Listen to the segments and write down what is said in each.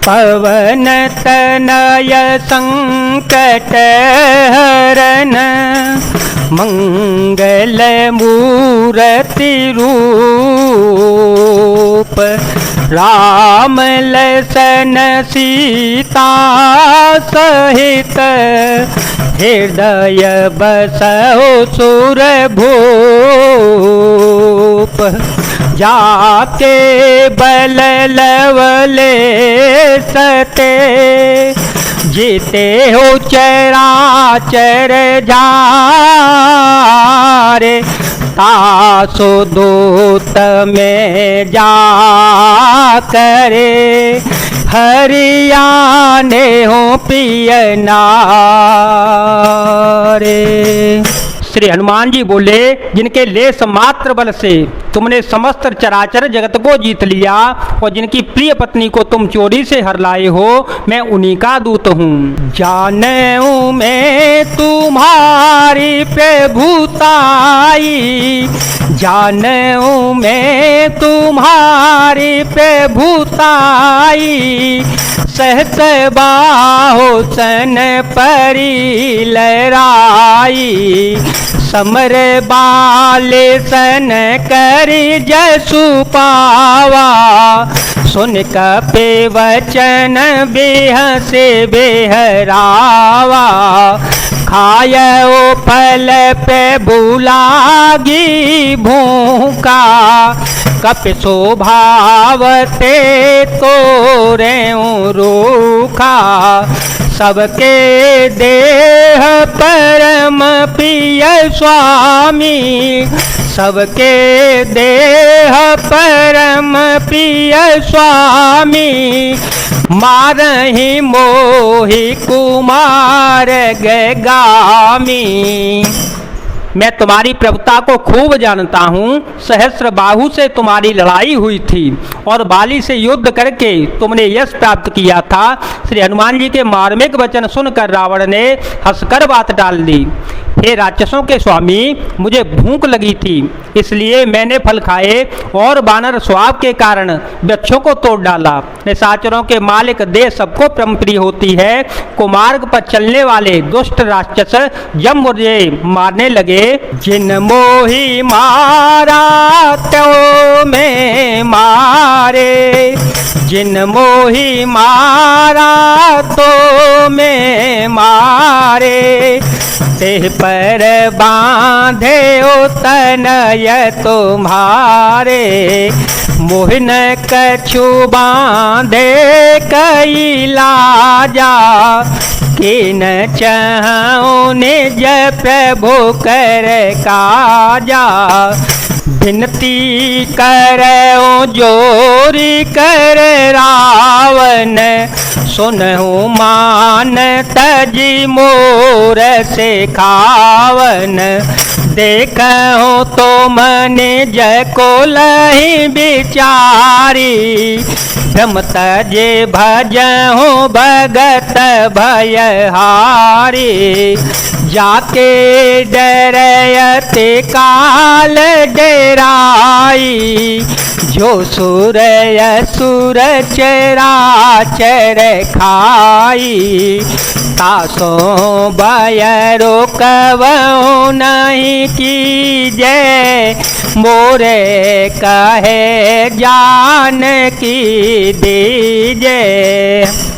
पवन तनय संकट हरन मंगल मूर्ति रूप राम लसन सीता सहित हृदय बसौ सुर भूप जाके बल लवले सते जीते हो चराचर जारे तासो दूत में जा करे हरियाने हो पिय नारे। श्री हनुमान जी बोले, जिनके लेस मात्र बल से तुमने समस्त चराचर जगत को जीत लिया और जिनकी प्रिय पत्नी को तुम चोरी से हर लाए हो, मैं उन्हीं का दूत हूँ। जानूं मैं तुम्हारी प्रभुताई, जानूं मैं तुम्हारी प्रभुताई, सहस बाहो सन परी लहराई, समर बाले सन करी जसु पावा, सुन कपे वचन बेह से बेहरावा, खायो फल पे बुलागी भूखा, कप शोभावते तोरे रूखा, सबके देह परम प्रिय स्वामी, सबके देह परम प्रिय स्वामी, मारहि मोहि कुमार गामी। मैं तुम्हारी प्रभुता को खूब जानता हूँ। सहस्र बाहु से तुम्हारी लड़ाई हुई थी और बाली से युद्ध करके तुमने यश प्राप्त किया था। श्री हनुमान जी के मार्मिक वचन सुनकर रावण ने हंसकर बात डाल दी। हे राक्षसों के स्वामी, मुझे भूख लगी थी, इसलिए मैंने फल खाए और वानर स्वभाव के कारण वृक्षों को तोड़ डाला। निशाचरों के मालिक देह सबको परम प्रिय होती है। कुमार्ग पर चलने वाले दुष्ट राक्षस जब मुझे मारने लगे, जिन मोही मारा तो में मारे, जिन मोही मारा तो में मारे, तेह पर बांधे तनय तुम्हारे, मोहन कछु बांधे कई लाजा, किन चाहूं निज प्रभु कर काजा, विनती करो जोरी कर रावण, सुनहु मान तजी मोर से खावन, देखो तो मन जको लही बिचारी, भ्रम तजे भजहु भगत भयहारी, जाके डरयते काल डराई, जो सुर असुर चराचर खाई, तासो भयरो कवो नहीं कीजे, मोरे कहे जान की दीजे।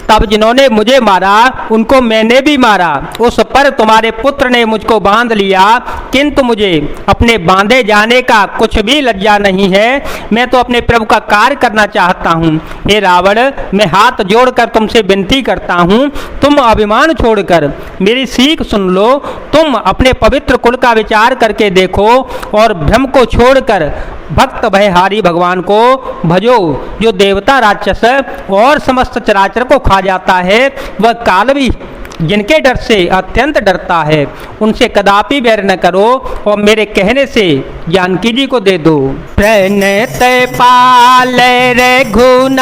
तब जिन्होंने मुझे मारा उनको मैंने भी मारा, उस पर तुम्हारे पुत्र ने मुझको बांध लिया, किंतु मुझे अपने बांधे जाने का कुछ भी लज्जा नहीं है। मैं तो अपने प्रभु का कार्य करना चाहता हूँ। हे रावण, मैं हाथ जोड़कर तुमसे विनती करता हूँ, तुम अभिमान छोड़कर मेरी सीख सुन लो। तुम अपने पवित्र कुल का विचार करके देखो और भ्रम को छोड़कर भक्त भयहारी भगवान को भजो, जो देवता राक्षस और समस्त चराचर को खा जाता है। वह काल भी जिनके डर से अत्यंत डरता है, उनसे कदापि बैर न करो और मेरे कहने से जानकी जी को दे दो। प्रणत पाल रघुनायक,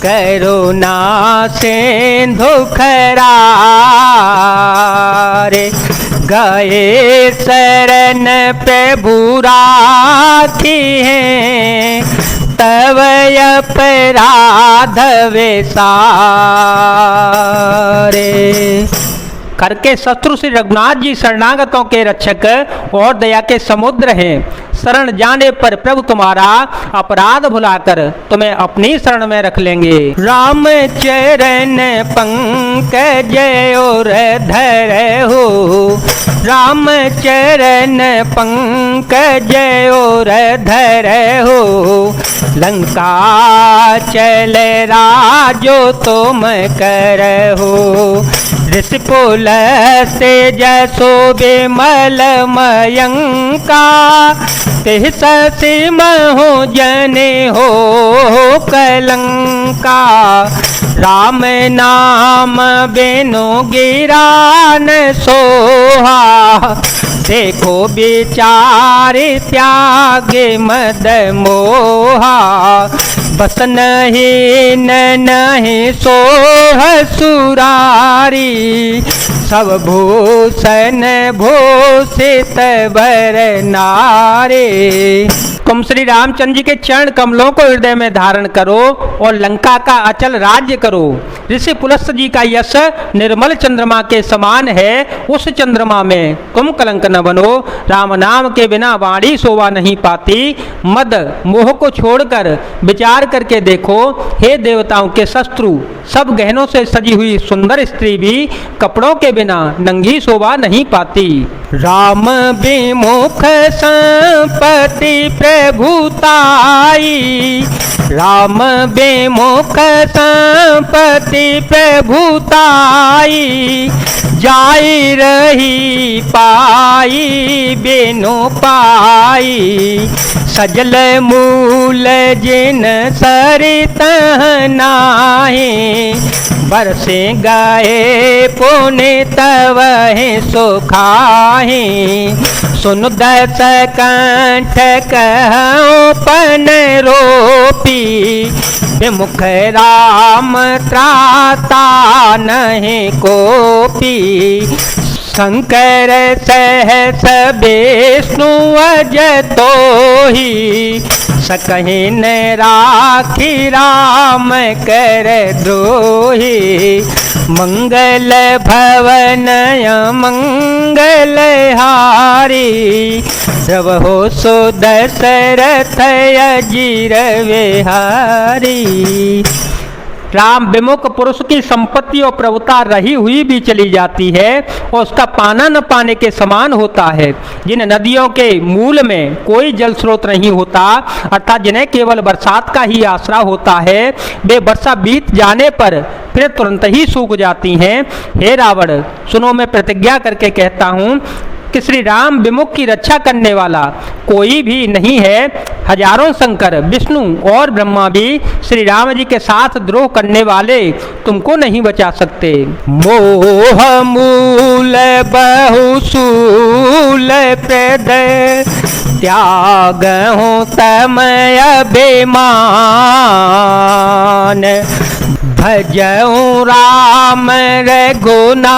करुणा सिंधु खरारे, गए शरण प्रभु राखी हैं, तव अपराध वे सारे। करके शत्रु श्री रघुनाथ जी शरणागतों के रक्षक और दया के समुद्र हैं। शरण जाने पर प्रभु तुम्हारा अपराध भुलाकर तुम्हें अपनी शरण में रख लेंगे। राम चरण पंकज और धर हो, राम चरण पंकज और धर हो, लंका चल राजो तुम कर हो। ऋषिकुल से जसो विमल मयंका, तिह सिम हो जने हो कलंका। राम नाम बिनु गिरा न सोहा, देखो विचार त्यागे मद मोहा। बस नहीं नहीं सोह सुरारी, सब भूषण भूषित बर नारे। तुम श्री रामचंद्र जी के चरण कमलों को हृदय में धारण करो और लंका का अचल राज्य करो। ऋषि पुलस्त्य जी का यश निर्मल चंद्रमा के समान है, उस चंद्रमा में तुम कलंक न बनो। राम नाम के बिना वाणी शोभा नहीं पाती। मद मोह को छोड़कर विचार करके देखो, हे देवताओं के शत्रु, सब गहनों से सजी हुई सुंदर स्त्री भी कपड़ों के बिना नंगी शोभा नहीं पाती। राम विमुख संपत्ति प्रभुताई, राम विमुख संपत्ति प्रभुताई। जाई रही पाई बिनु पाई, सजल मूल जिन सरित नाही। बरसे गए पुनित वही सुखाही, सुन दस कंठ कहूँ पन रोपी। विमुख राम त्राता नहीं कोपी, शंकर सहस विष्णु अज तोहि। सकहि न राखी राम कर द्रोही, मंगल भवन मंगल हारी। प्रभु सो दशरथ अजीर विहारी। राम विमुख पुरुष की संपत्ति और प्रभुता रही हुई भी चली जाती है और उसका पाना न पाने के समान होता है। जिन नदियों के मूल में कोई जल स्रोत नहीं होता, अर्थात जिन्हें केवल बरसात का ही आसरा होता है, वे वर्षा बीत जाने पर फिर तुरंत ही सूख जाती हैं। हे रावण, सुनो, मैं प्रतिज्ञा करके कहता हूँ कि श्री राम विमुख की रक्षा करने वाला कोई भी नहीं है। हजारों शंकर, विष्णु और ब्रह्मा भी श्री राम जी के साथ द्रोह करने वाले तुमको नहीं बचा सकते। मोह मूल बहुसूल प्रद, त्याग हूँ तमय अभिमान। भजऊँ राम रघुनायक,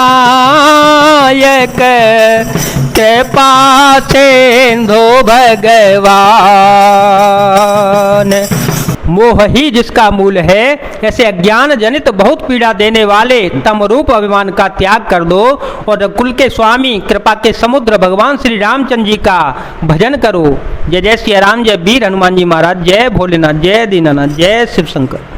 कृपा सिंधु भगवान। मोह ही जिसका मूल है, ऐसे अज्ञान जनित बहुत पीड़ा देने वाले तम रूप अभिमान का त्याग कर दो और कुल के स्वामी, कृपा के समुद्र भगवान श्री रामचंद्र जी का भजन करो। जय जय श्री राम, जय वीर हनुमान जी महाराज, जय भोलेनाथ, जय दीनानाथ, जय शिव शंकर।